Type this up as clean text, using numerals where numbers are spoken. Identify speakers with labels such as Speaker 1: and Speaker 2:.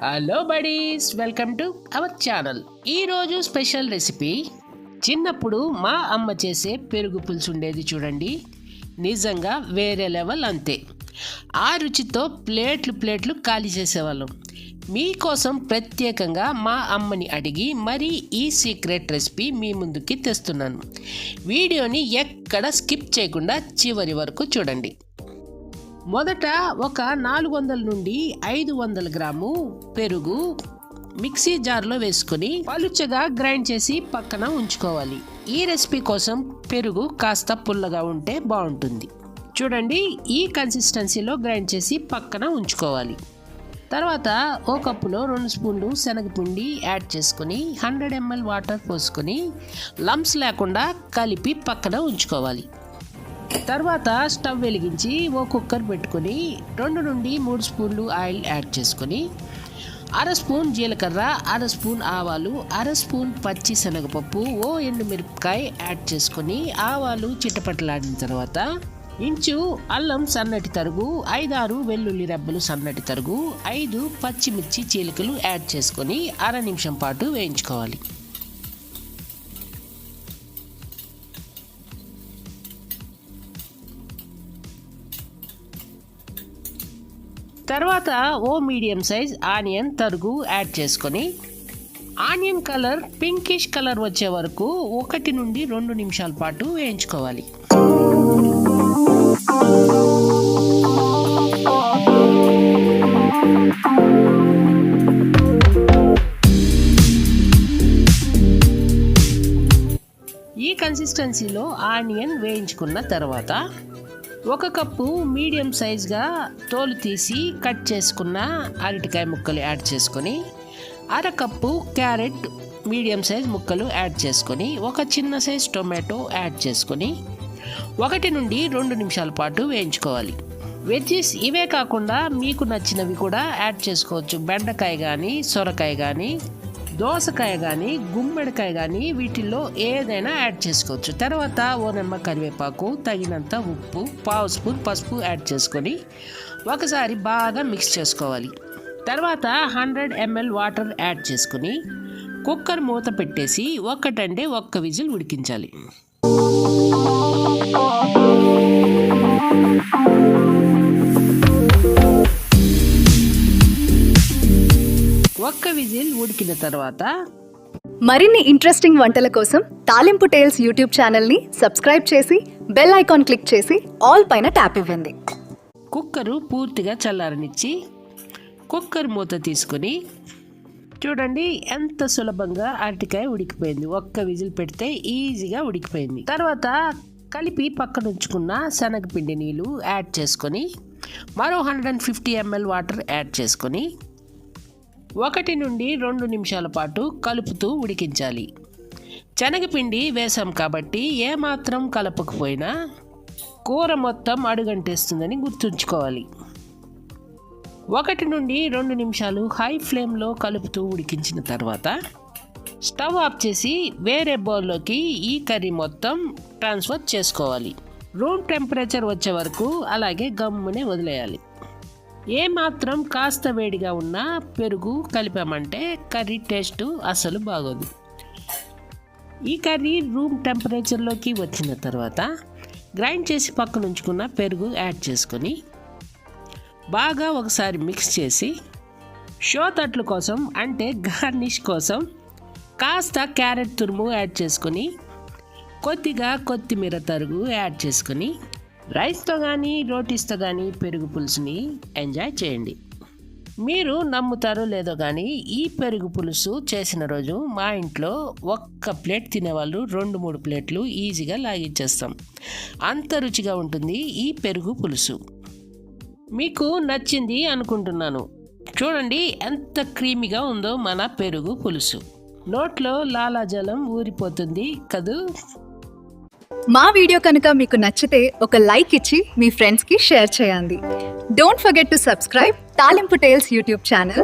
Speaker 1: Hello buddies, welcome to our channel. ఈరోజు special recipe. చిన్నప్పుడు మా అమ్మ చేసే పెరుగు పులుసు ఉండేది చూడండి, నిజంగా వేరే లెవెల్. అంతే, ఆ రుచితో ప్లేట్లు ఖాళీ చేసేవాళ్ళం. మీకోసం ప్రత్యేకంగా మా అమ్మని అడిగి మరీ ఈ సీక్రెట్ రెసిపీ మీ ముందుకి తెస్తున్నాను. వీడియోని ఎక్కడ స్కిప్ చేయకుండా చివరి వరకు చూడండి. మొదట ఒక 400 నుండి 500 గ్రాము పెరుగు మిక్సీ జార్లో వేసుకొని పలుచగా గ్రైండ్ చేసి పక్కన ఉంచుకోవాలి. ఈ రెసిపీ కోసం పెరుగు కాస్త పుల్లగా ఉంటే బాగుంటుంది. చూడండి, ఈ కన్సిస్టెన్సీలో గ్రైండ్ చేసి పక్కన ఉంచుకోవాలి. తర్వాత ఓ కప్పులో 2 స్పూన్లు శనగపిండి యాడ్ చేసుకొని 100 ml వాటర్ పోసుకొని లంప్స్ లేకుండా కలిపి పక్కన ఉంచుకోవాలి. తర్వాత స్టవ్ వెలిగించి ఓ కుక్కర్ పెట్టుకొని 2 నుండి 3 స్పూన్లు ఆయిల్ యాడ్ చేసుకొని 1/2 స్పూన్ జీలకర్ర, 1/2 స్పూన్ ఆవాలు, 1/2 స్పూన్ పచ్చి శనగపప్పు, ఓ ఎండుమిరపకాయ యాడ్ చేసుకొని ఆవాలు చిటపటలాడిన తర్వాత ఇంచు అల్లం సన్నటి తరుగు, 5-6 వెల్లుల్లి రెబ్బలు సన్నటి తరుగు, 5 పచ్చిమిర్చి చీలికలు యాడ్ చేసుకొని 1/2 నిమిషం పాటు వేయించుకోవాలి. తర్వాత ఓ మీడియం సైజ్ ఆనియన్ తరుగు యాడ్ చేసుకొని ఆనియన్ కలర్ పింకిష్ కలర్ వచ్చే వరకు 1 నుండి 2 నిమిషాల పాటు వేయించుకోవాలి. ఈ కన్సిస్టెన్సీలో ఆనియన్ వేయించుకున్న తర్వాత 1 కప్పు మీడియం సైజ్గా తోలు తీసి కట్ చేసుకున్న అరటికాయ ముక్కలు యాడ్ చేసుకొని 1/2 కప్పు క్యారెట్ మీడియం సైజ్ ముక్కలు యాడ్ చేసుకొని 1 చిన్న సైజ్ టొమాటో యాడ్ చేసుకొని 1 నుండి 2 నిమిషాల పాటు వేయించుకోవాలి. వెజ్జెస్ ఇవే కాకుండా మీకు నచ్చినవి కూడా యాడ్ చేసుకోవచ్చు. బెండకాయ కానీ, సొరకాయ కానీ, దోసకాయ కానీ, గుమ్మడికాయ కానీ, వీటిల్లో ఏదైనా యాడ్ చేసుకోవచ్చు. తర్వాత ఓ నిమ్మ కరివేపాకు, తగినంత ఉప్పు, 1/2 స్పూన్ పసుపు యాడ్ చేసుకొని ఒకసారి బాగా మిక్స్ చేసుకోవాలి. తర్వాత 100 ml వాటర్ యాడ్ చేసుకొని కుక్కర్ మూత పెట్టేసి 1 విజిల్ ఉడికించాలి. విజిల్ ఉడికిన తర్వాత
Speaker 2: మరిన్ని ఇంట్రెస్టింగ్ వంటల కోసం తాలింపు టేల్స్ యూట్యూబ్ ఛానల్ని సబ్స్క్రైబ్ చేసి బెల్ ఐకాన్ క్లిక్ చేసి ఆల్ పైన ట్యాప్ ఇవ్వండి.
Speaker 1: కుక్కరు పూర్తిగా చల్లారనిచ్చి కుక్కర్ మూత తీసుకొని చూడండి, ఎంత సులభంగా అరటికాయ ఉడికిపోయింది. 1 విజిల్ పెడితే ఈజీగా ఉడికిపోయింది. తర్వాత కలిపి పక్కన ఉంచుకున్న శనగపిండి నీళ్ళు యాడ్ చేసుకొని మరో 150 ml వాటర్ యాడ్ చేసుకొని 1 నుండి 2 నిమిషాల పాటు కలుపుతూ ఉడికించాలి. శనగపిండి వేసాం కాబట్టి ఏమాత్రం కలపకపోయినా కూర మొత్తం అడుగంటేస్తుందని గుర్తుంచుకోవాలి. 1 నుండి 2 నిమిషాలు హై ఫ్లేమ్లో కలుపుతూ ఉడికించిన తర్వాత స్టవ్ ఆఫ్ చేసి వేరే బౌల్లోకి ఈ కర్రీ మొత్తం ట్రాన్స్ఫర్ చేసుకోవాలి. రూమ్ టెంపరేచర్ వచ్చే వరకు అలాగే గమ్మునే వదిలేయాలి. ఏమాత్రం కాస్త వేడిగా ఉన్న పెరుగు కలిపామంటే కర్రీ టేస్ట్ అసలు బాగోదు. ఈ కర్రీ రూమ్ టెంపరేచర్లోకి వచ్చిన తర్వాత గ్రైండ్ చేసి పక్కన ఉంచుకున్న పెరుగు యాడ్ చేసుకొని బాగా ఒకసారి మిక్స్ చేసి షో తట్ల కోసం అంటే గార్నిష్ కోసం కాస్త క్యారెట్ తురుము యాడ్ చేసుకొని కొద్దిగా కొత్తిమీర తరుగు యాడ్ చేసుకొని రైస్తో కానీ రోటీస్తో కానీ పెరుగు పులుసుని ఎంజాయ్ చేయండి. మీరు నమ్ముతారో లేదో కానీ ఈ పెరుగు పులుసు చేసిన రోజు మా ఇంట్లో 1 ప్లేట్ తినేవాళ్ళు 2-3 ప్లేట్లు ఈజీగా లాగించేస్తాం. అంత రుచిగా ఉంటుంది ఈ పెరుగు పులుసు. మీకు నచ్చింది అనుకుంటున్నాను. చూడండి ఎంత క్రీమీగా ఉందో మన పెరుగు పులుసు. నోట్లో లాలాజలం ఊరిపోతుంది కదూ.
Speaker 2: మా వీడియో కనుక మీకు నచ్చితే ఒక లైక్ ఇచ్చి మీ ఫ్రెండ్స్కి షేర్ చేయండి. డోంట్ ఫర్గెట్ టు సబ్స్క్రైబ్ తాలింపు టేల్స్ యూట్యూబ్ ఛానల్.